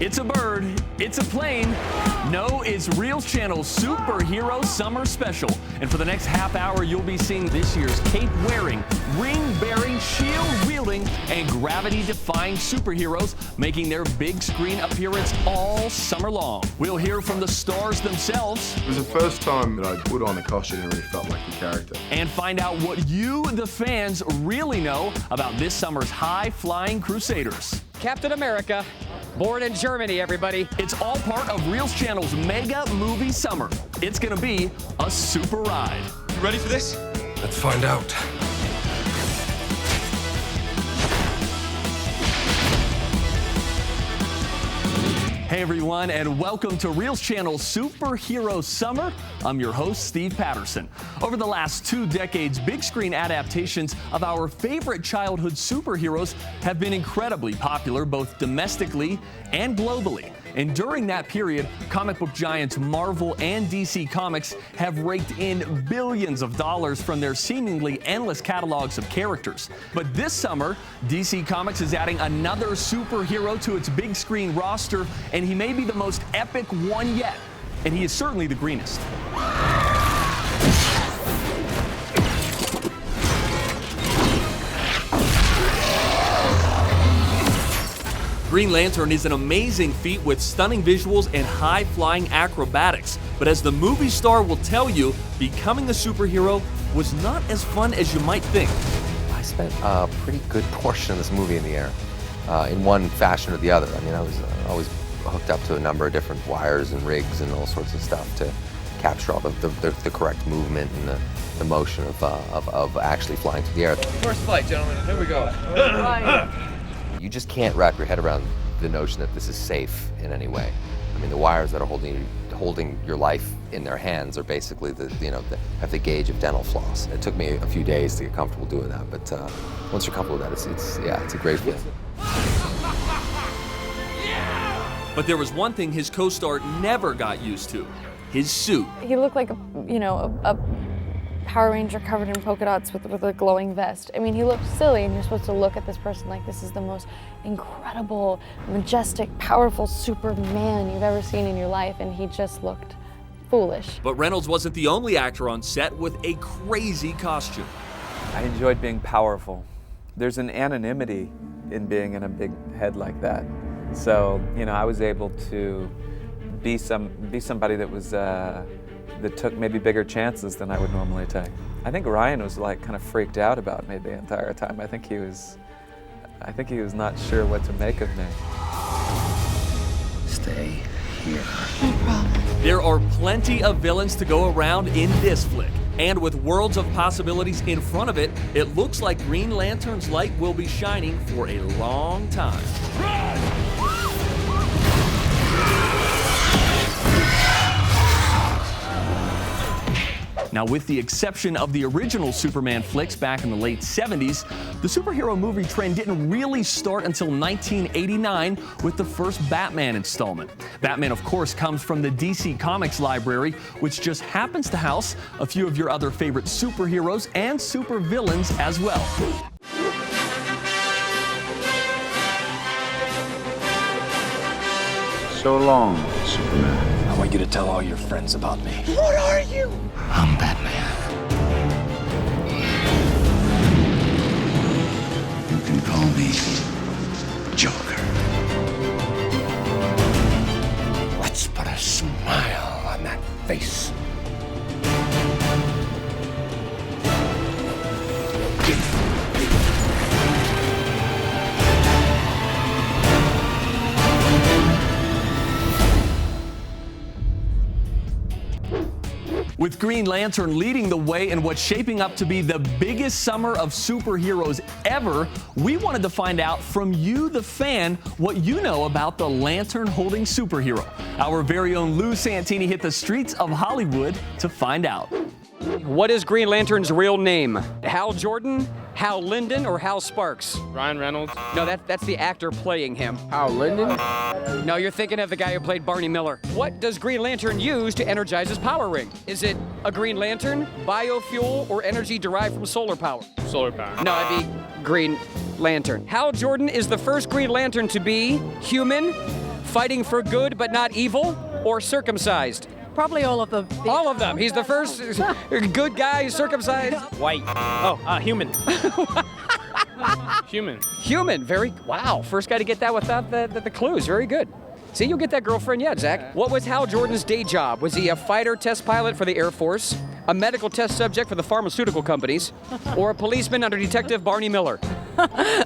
It's a bird, it's a plane. No, it's Reelz Channel's Superhero Summer Special. And for the next half hour, you'll be seeing this year's cape-wearing, ring-bearing, shield-wielding, and gravity-defying superheroes making their big screen appearance all summer long. We'll hear from the stars themselves. It was the first time that I put on a costume and really felt like the character. And find out what you, the fans, really know about this summer's high-flying crusaders. Captain America, born in Germany, everybody. It's all part of Reelz Channel's mega movie summer. It's gonna be a super ride. You ready for this? Let's find out. Hey everyone, and welcome to Reelz Channel's Superhero Summer. I'm your host, Steve Patterson. Over the last 2 decades, big screen adaptations of our favorite childhood superheroes have been incredibly popular, both domestically and globally. And during that period, comic book giants Marvel and DC Comics have raked in billions of dollars from their seemingly endless catalogs of characters. But this summer, DC Comics is adding another superhero to its big screen roster, and he may be the most epic one yet. And he is certainly the greenest. Green Lantern is an amazing feat with stunning visuals and high-flying acrobatics. But as the movie star will tell you, becoming a superhero was not as fun as you might think. I spent a pretty good portion of this movie in the air, in one fashion or the other. I mean, I was always hooked up to a number of different wires and rigs and all sorts of stuff to capture all the correct movement and the motion of actually flying through the air. First flight, gentlemen. Here we go. You just can't wrap your head around the notion that this is safe in any way. I mean, the wires that are holding your life in their hands are basically have the gauge of dental floss. It took me a few days to get comfortable doing that, but once you're comfortable with that, it's a great feeling. But there was one thing his co-star never got used to: his suit. He looked like a Power Ranger covered in polka dots with a glowing vest. I mean, he looked silly, and you're supposed to look at this person like this is the most incredible, majestic, powerful Superman you've ever seen in your life, and he just looked foolish. But Reynolds wasn't the only actor on set with a crazy costume. I enjoyed being powerful. There's an anonymity in being in a big head like that. So, I was able to be somebody that was that took maybe bigger chances than I would normally take. I think Ryan was kind of freaked out about me the entire time. I think he was not sure what to make of me. Stay here. No problem. There are plenty of villains to go around in this flick. And with worlds of possibilities in front of it, it looks like Green Lantern's light will be shining for a long time. Now, with the exception of the original Superman flicks back in the late 70s, the superhero movie trend didn't really start until 1989 with the first Batman installment. Batman, of course, comes from the DC Comics library, which just happens to house a few of your other favorite superheroes and supervillains as well. So long, Superman. I want you to tell all your friends about me. What are you? I'm Batman. You can call me Joker. Let's put a smile on that face. With Green Lantern leading the way in what's shaping up to be the biggest summer of superheroes ever, we wanted to find out from you, the fan, what you know about the lantern-holding superhero. Our very own Lou Santini hit the streets of Hollywood to find out. What is Green Lantern's real name? Hal Jordan, Hal Linden, or Hal Sparks? Ryan Reynolds. No, that's the actor playing him. Hal Linden? No, you're thinking of the guy who played Barney Miller. What does Green Lantern use to energize his power ring? Is it a green lantern, biofuel, or energy derived from solar power? Solar power. No, that'd be Green Lantern. Hal Jordan is the first Green Lantern to be human, fighting for good but not evil, or circumcised? Probably all of them. All of them. He's the first good guy circumcised. White. Oh, human. Human. Human. Wow. First guy to get that without the clues. Very good. See, you'll get that girlfriend yet, Zach. What was Hal Jordan's day job? Was he a fighter test pilot for the Air Force, a medical test subject for the pharmaceutical companies, or a policeman under Detective Barney Miller?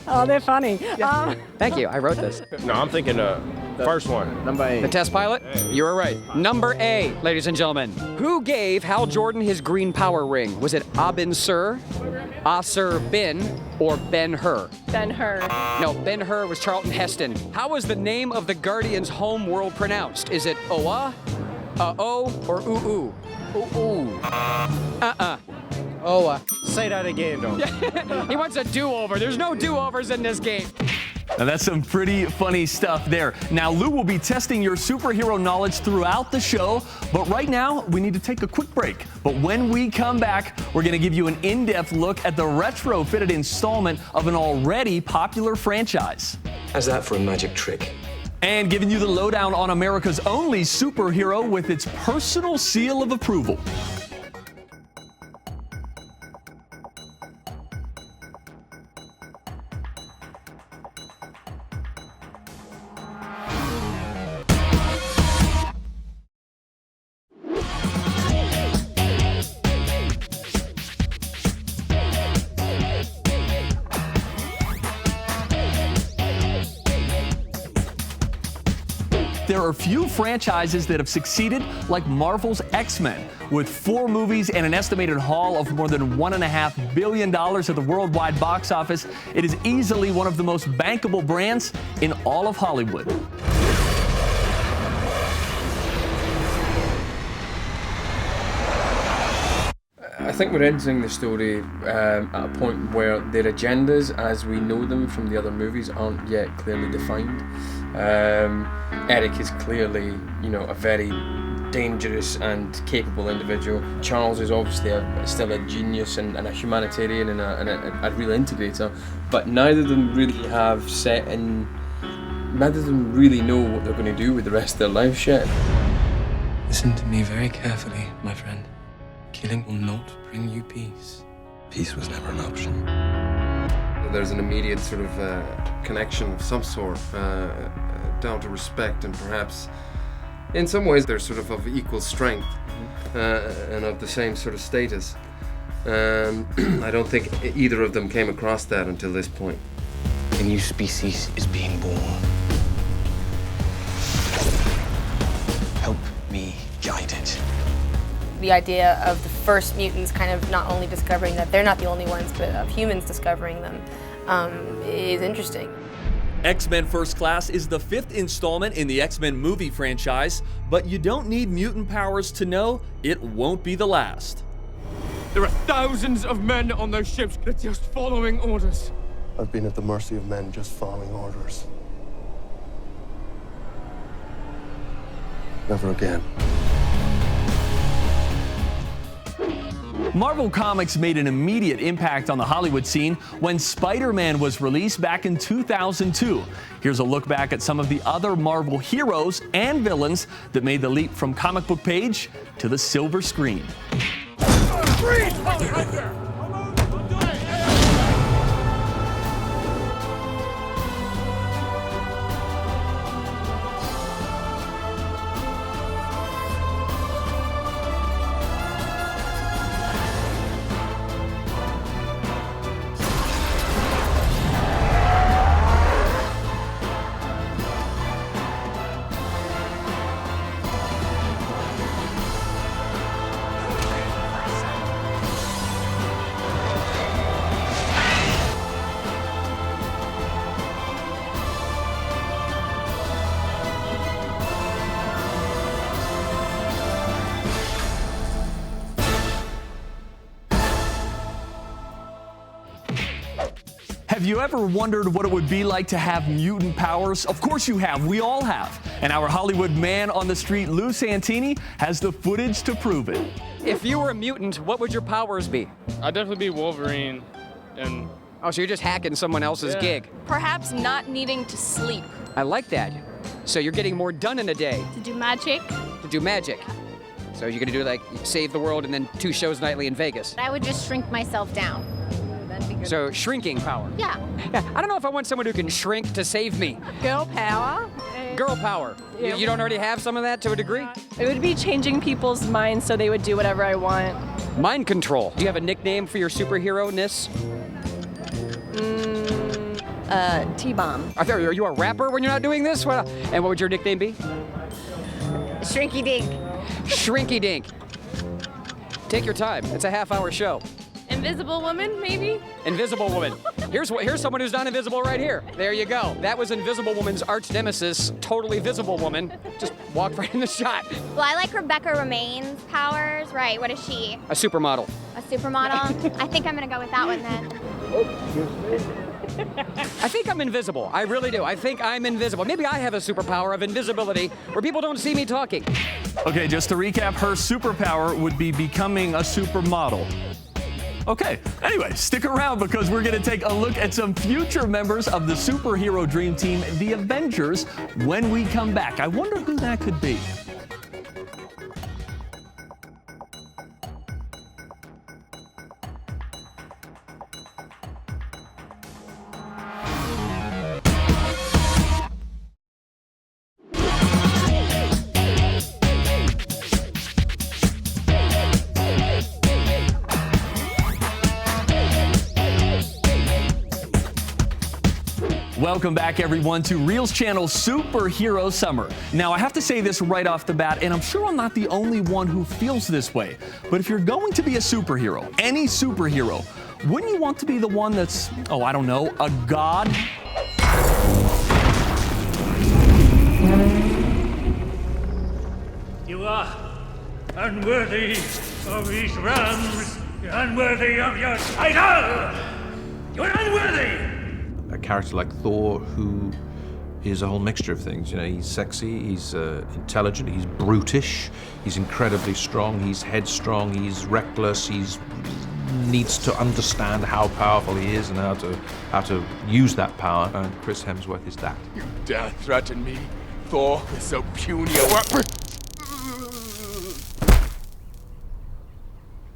Oh, they're funny. Thank you. I wrote this. No, I'm thinking the first one. Number 8. The test pilot? You were right. Number A, ladies and gentlemen. Who gave Hal Jordan his green power ring? Was it Ben-Hur, Asir Bin, or Ben-Hur? Ben-Hur. No, Ben-Hur was Charlton Heston. How was the name of the Guardian's home world pronounced? Is it Oa, O, or Ooh? Ooh. Oh, say that again, though. He wants a do-over. There's no do-overs in this game. Now that's some pretty funny stuff there. Now Lou will be testing your superhero knowledge throughout the show, but right now we need to take a quick break. But when we come back, we're going to give you an in-depth look at the retrofitted installment of an already popular franchise. How's that for a magic trick? And giving you the lowdown on America's only superhero with its personal seal of approval. There are few franchises that have succeeded like Marvel's X-Men. With 4 movies and an estimated haul of more than $1.5 billion at the worldwide box office, it is easily one of the most bankable brands in all of Hollywood. I think we're entering the story at a point where their agendas, as we know them from the other movies, aren't yet clearly defined. Eric is clearly, a very dangerous and capable individual. Charles is obviously still a genius and a humanitarian and a real integrator, but neither of them really neither of them really know what they're going to do with the rest of their lives yet. Listen to me very carefully, my friend. Killing will not bring you peace. Peace was never an option. There's an immediate sort of connection of some sort, down to respect, and perhaps in some ways they're sort of equal strength and of the same sort of status. I don't think either of them came across that until this point. A new species is being born. Help me guide it. The idea of the first mutants kind of not only discovering that they're not the only ones, but of humans discovering them is interesting. X-Men First Class is the 5th installment in the X-Men movie franchise, but you don't need mutant powers to know it won't be the last. There are thousands of men on those ships that are just following orders. I've been at the mercy of men just following orders. Never again. Marvel Comics made an immediate impact on the Hollywood scene when Spider-Man was released back in 2002. Here's a look back at some of the other Marvel heroes and villains that made the leap from comic book page to the silver screen. Have you ever wondered what it would be like to have mutant powers? Of course you have. We all have. And our Hollywood man on the street, Lou Santini, has the footage to prove it. If you were a mutant, what would your powers be? I'd definitely be Wolverine, and Oh, so you're just hacking someone else's gig. Perhaps not needing to sleep. I like that. So you're getting more done in a day. To do magic. To do magic. So you're gonna do like save the world and then 2 shows nightly in Vegas. I would just shrink myself down. That'd be good. So shrinking power. Yeah. I don't know if I want someone who can shrink to save me. Girl power. Girl power. Yeah. You don't already have some of that to a degree? It would be changing people's minds so they would do whatever I want. Mind control. Do you have a nickname for your superhero-ness? T-bomb. Are you a rapper when you're not doing this? And what would your nickname be? Shrinky Dink. Shrinky Dink. Take your time. It's a half-hour show. Invisible Woman, maybe? Invisible Woman. Here's someone who's not invisible right here. There you go. That was Invisible Woman's arch nemesis, Totally Visible Woman. Just walked right in the shot. Well, I like Rebecca Romaine's powers. Right, what is she? A supermodel. A supermodel? I think I'm gonna go with that one then. I think I'm invisible. I really do. I think I'm invisible. Maybe I have a superpower of invisibility where people don't see me talking. Okay, just to recap, her superpower would be becoming a supermodel. Okay, anyway, stick around because we're going to take a look at some future members of the superhero dream team, the Avengers, when we come back. I wonder who that could be. Welcome back, everyone, to Reelz Channel's Superhero Summer. Now, I have to say this right off the bat, and I'm sure I'm not the only one who feels this way, but if you're going to be a superhero, any superhero, wouldn't you want to be the one that's, oh, I don't know, a god? You are unworthy of these realms. You're unworthy of your title. You're unworthy. A character like Thor, who is a whole mixture of things. You know, he's sexy, he's intelligent, he's brutish, he's incredibly strong, he's headstrong, he's reckless, he's needs to understand how powerful he is and how to use that power. And Chris Hemsworth is that. You dare threaten me? Thor is so puny a weapon.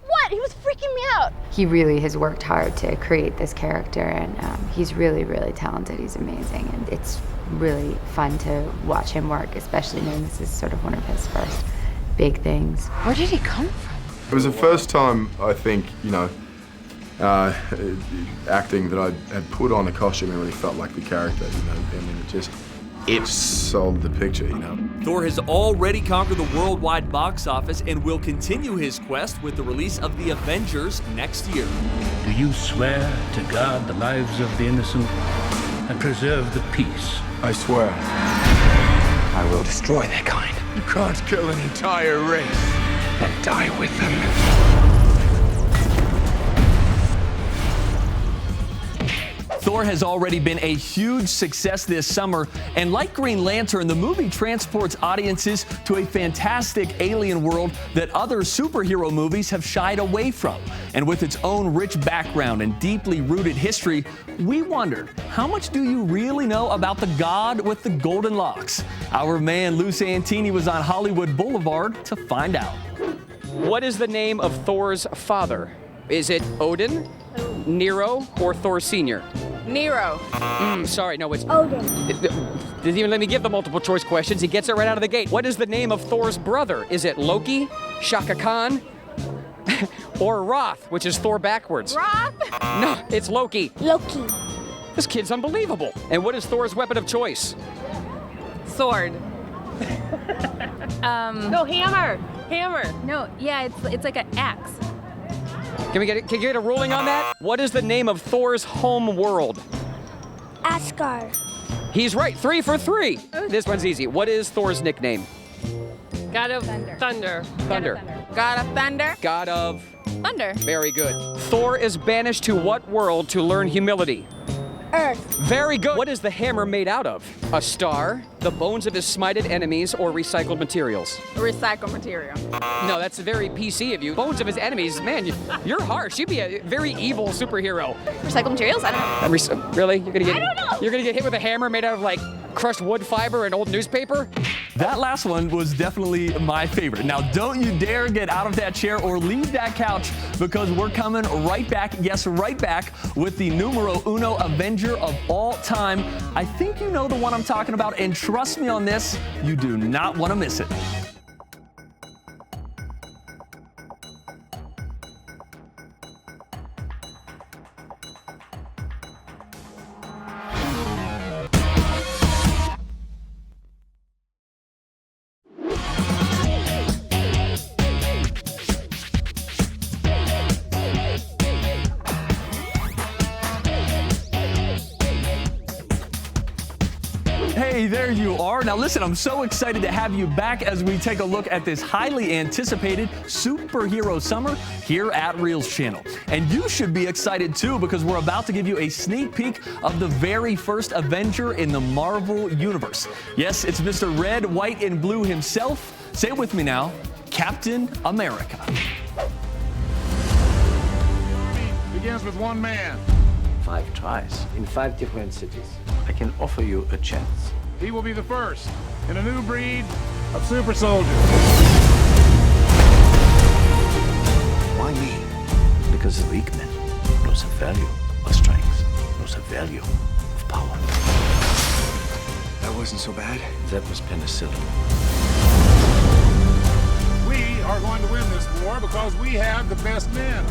What? He was freaking me out. He really has worked hard to create this character, and he's really, really talented. He's amazing, and it's really fun to watch him work, especially knowing this is sort of one of his first big things. Where did he come from? It was the first time, I think, you know, acting that I had put on a costume and really felt like the character, you know. I mean, it sold the picture, you know. Thor has already conquered the worldwide box office and will continue his quest with the release of The Avengers next year. Do you swear to guard the lives of the innocent and preserve the peace? I swear. I will destroy their kind. You can't kill an entire race and die with them. Thor has already been a huge success this summer, and like Green Lantern, the movie transports audiences to a fantastic alien world that other superhero movies have shied away from. And with its own rich background and deeply rooted history, we wondered, how much do you really know about the god with the golden locks? Our man Lou Santini was on Hollywood Boulevard to find out. What is the name of Thor's father? Is it Odin, Nero, or Thor Sr.? Nero. Sorry, no, it's Odin. Didn't even let me give the multiple choice questions. He gets it right out of the gate. What is the name of Thor's brother? Is it Loki, Shaka Khan, or Roth, which is Thor backwards? Roth? No, it's Loki. Loki. This kid's unbelievable. And what is Thor's weapon of choice? Sword. No, hammer. Hammer. No, yeah, it's like an axe. Can you get a ruling on that? What is the name of Thor's home world? Asgard. He's right, 3 for 3. This one's easy. What is Thor's nickname? God of Thunder. Thunder. God of Thunder. God of Thunder. Very good. Thor is banished to what world to learn humility? Earth. Very good. What is the hammer made out of? A star, the bones of his smited enemies, or recycled materials? Recycled material. No, that's very PC of you. Bones of his enemies, man, you're harsh. You'd be a very evil superhero. Recycled materials? I don't know. Really? You're gonna get? I don't know. You're gonna get hit with a hammer made out of like Crushed wood fiber and old newspaper? That last one was definitely my favorite. Now, don't you dare get out of that chair or leave that couch, because we're coming right back, yes, right back, with the numero uno Avenger of all time. I think you know the one I'm talking about, and trust me on this, you do not want to miss it. Hey, there you are. Now listen, I'm so excited to have you back as we take a look at this highly anticipated superhero summer here at Reelz channel. And you should be excited too, because we're about to give you a sneak peek of the very first Avenger in the Marvel Universe. Yes, it's Mr. Red, White, and Blue himself. Say it with me now, Captain America. Begins with one man. 5 tries in 5 different cities. I can offer you a chance. He will be the first in a new breed of super soldiers. Why me? Because the weak man knows the value of strength, knows the value of power. That wasn't so bad. That was penicillin. We are going to win this war because we have the best men.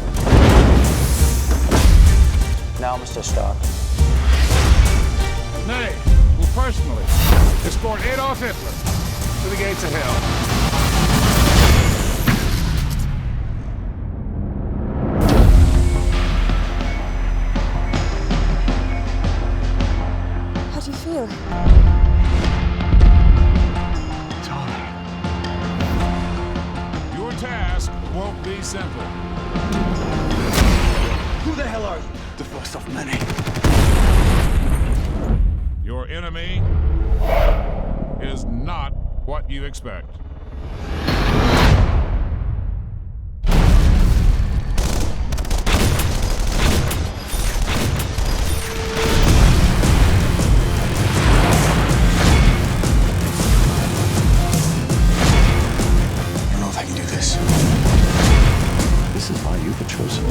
Now, Mr. Stark. Nay, will personally escort Adolf Hitler to the gates of hell. How do you feel? It's hard. Your task won't be simple. Who the hell are you? The first of many. Your enemy is not what you expect. I don't know if I can do this. This is why you were chosen.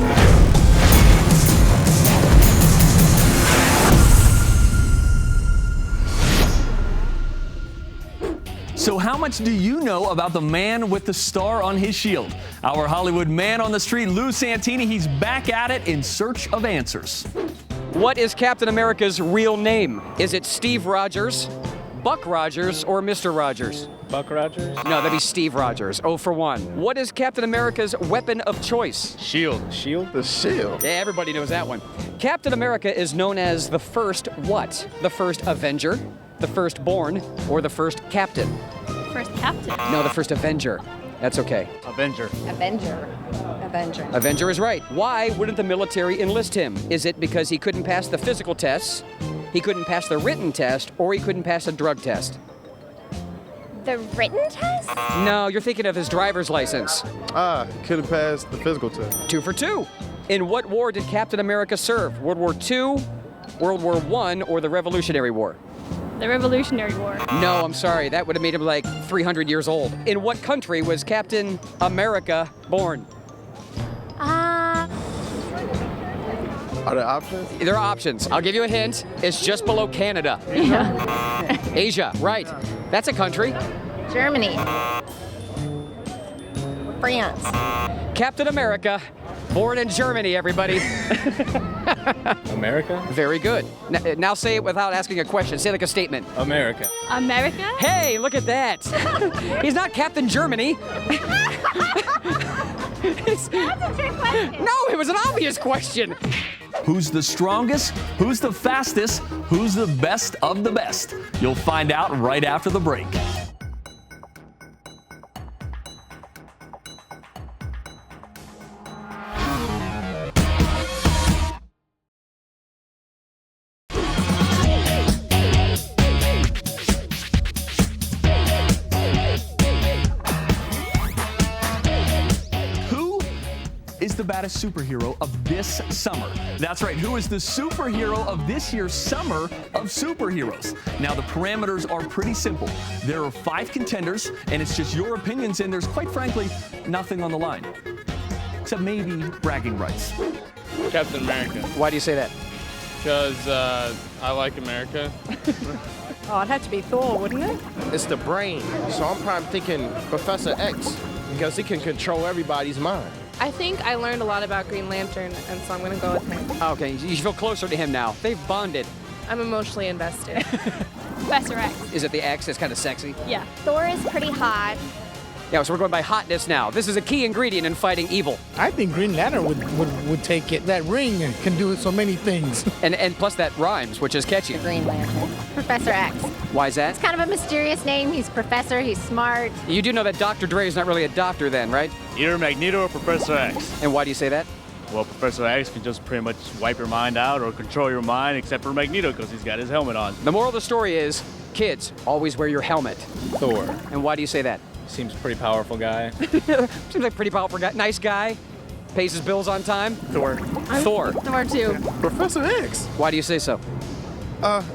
So how much do you know about the man with the star on his shield? Our Hollywood man on the street, Lou Santini, he's back at it in search of answers. What is Captain America's real name? Is it Steve Rogers, Buck Rogers, or Mr. Rogers? Buck Rogers? No, that'd be Steve Rogers. 0 for 1. What is Captain America's weapon of choice? Shield. Shield? The shield. Yeah, everybody knows that one. Captain America is known as the first what? The first Avenger, the firstborn, or the first captain? First captain. No, the first Avenger. That's okay. Avenger. Avenger. Avenger. Avenger is right. Why wouldn't the military enlist him? Is it because he couldn't pass the physical tests, he couldn't pass the written test, or he couldn't pass a drug test? The written test? No, you're thinking of his driver's license. Couldn't pass the physical test. 2 for 2. In what war did Captain America serve? World War II, World War I, or the Revolutionary War? The Revolutionary War. No, I'm sorry. That would have made him like 300 years old. In what country was Captain America born? Are there options? There are options. I'll give you a hint. It's just below Canada. Asia, right. That's a country. Germany. France. Captain America, born in Germany, everybody. America? Very good. Now say it without asking a question. Say it like a statement. America. America? Hey, look at that. He's not Captain Germany. That's a trick question. No, it was an obvious question. Who's the strongest? Who's the fastest? Who's the best of the best? You'll find out right after the break. is the baddest superhero of this summer? That's right, who is the superhero of this year's summer of superheroes? Now, the parameters are pretty simple. There are 5 contenders, and it's just your opinions, and there's, quite frankly, nothing on the line. Except maybe bragging rights. Captain America. Why do you say that? Because I like America. Oh, it'd have to be Thor, wouldn't it? It's the brain, so I'm probably thinking Professor X, because he can control everybody's mind. I think I learned a lot about Green Lantern, and so I'm going to go with him. Okay, you feel closer to him now. They've bonded. I'm emotionally invested. Professor X. Is it the X? It's kind of sexy. Yeah. Thor is pretty hot. Yeah, so we're going by hotness now. This is a key ingredient in fighting evil. I think Green Lantern would take it. That ring can do so many things. And plus that rhymes, which is catchy. Green Lantern. Professor X. Why is that? It's kind of a mysterious name. He's professor, he's smart. You do know that Dr. Dre is not really a doctor then, right? Either Magneto or Professor X. And why do you say that? Well, Professor X can just pretty much wipe your mind out or control your mind, except for Magneto because he's got his helmet on. The moral of the story is, kids, always wear your helmet. Thor. And why do you say that? Seems pretty powerful guy. Seems like a pretty powerful guy. Nice guy. Pays his bills on time. Thor. Thor. Thor too. Professor X. Why do you say so?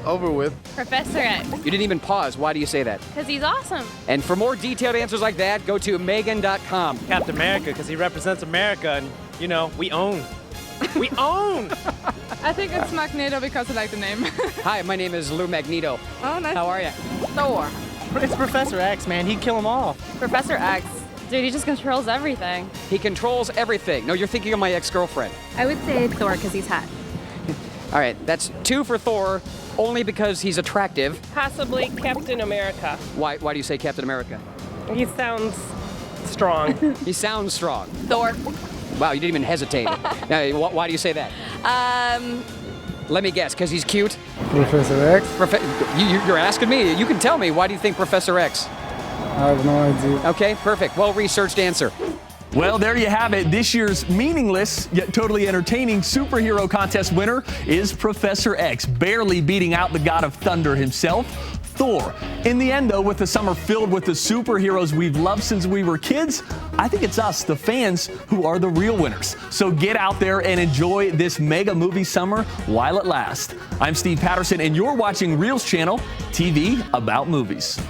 Over with. Professor X. You didn't even pause. Why do you say that? Because he's awesome. And for more detailed answers like that, go to Megan.com. Captain America because he represents America and, you know, we own. We own! I think it's Magneto because I like the name. Hi, my name is Lou Magneto. Oh, nice. How are you? Thor. It's Professor X, man. He'd kill them all. Professor X. Dude, he just controls everything. He controls everything. No, you're thinking of my ex-girlfriend. I would say Thor because he's hot. All right, that's 2 for Thor, only because he's attractive. Possibly Captain America. Why do you say Captain America? He sounds strong. He sounds strong. Thor. Wow, you didn't even hesitate. Now, why do you say that? Let me guess, because he's cute? Professor X? You're asking me. You can tell me. Why do you think Professor X? I have no idea. Okay, perfect. Well-researched answer. Well, there you have it. This year's meaningless yet totally entertaining superhero contest winner is Professor X, barely beating out the god of thunder himself, Thor. In the end, though, with the summer filled with the superheroes we've loved since we were kids, I think it's us, the fans, who are the real winners. So get out there and enjoy this mega movie summer while it lasts. I'm Steve Patterson, and you're watching Reelz Channel, TV about movies.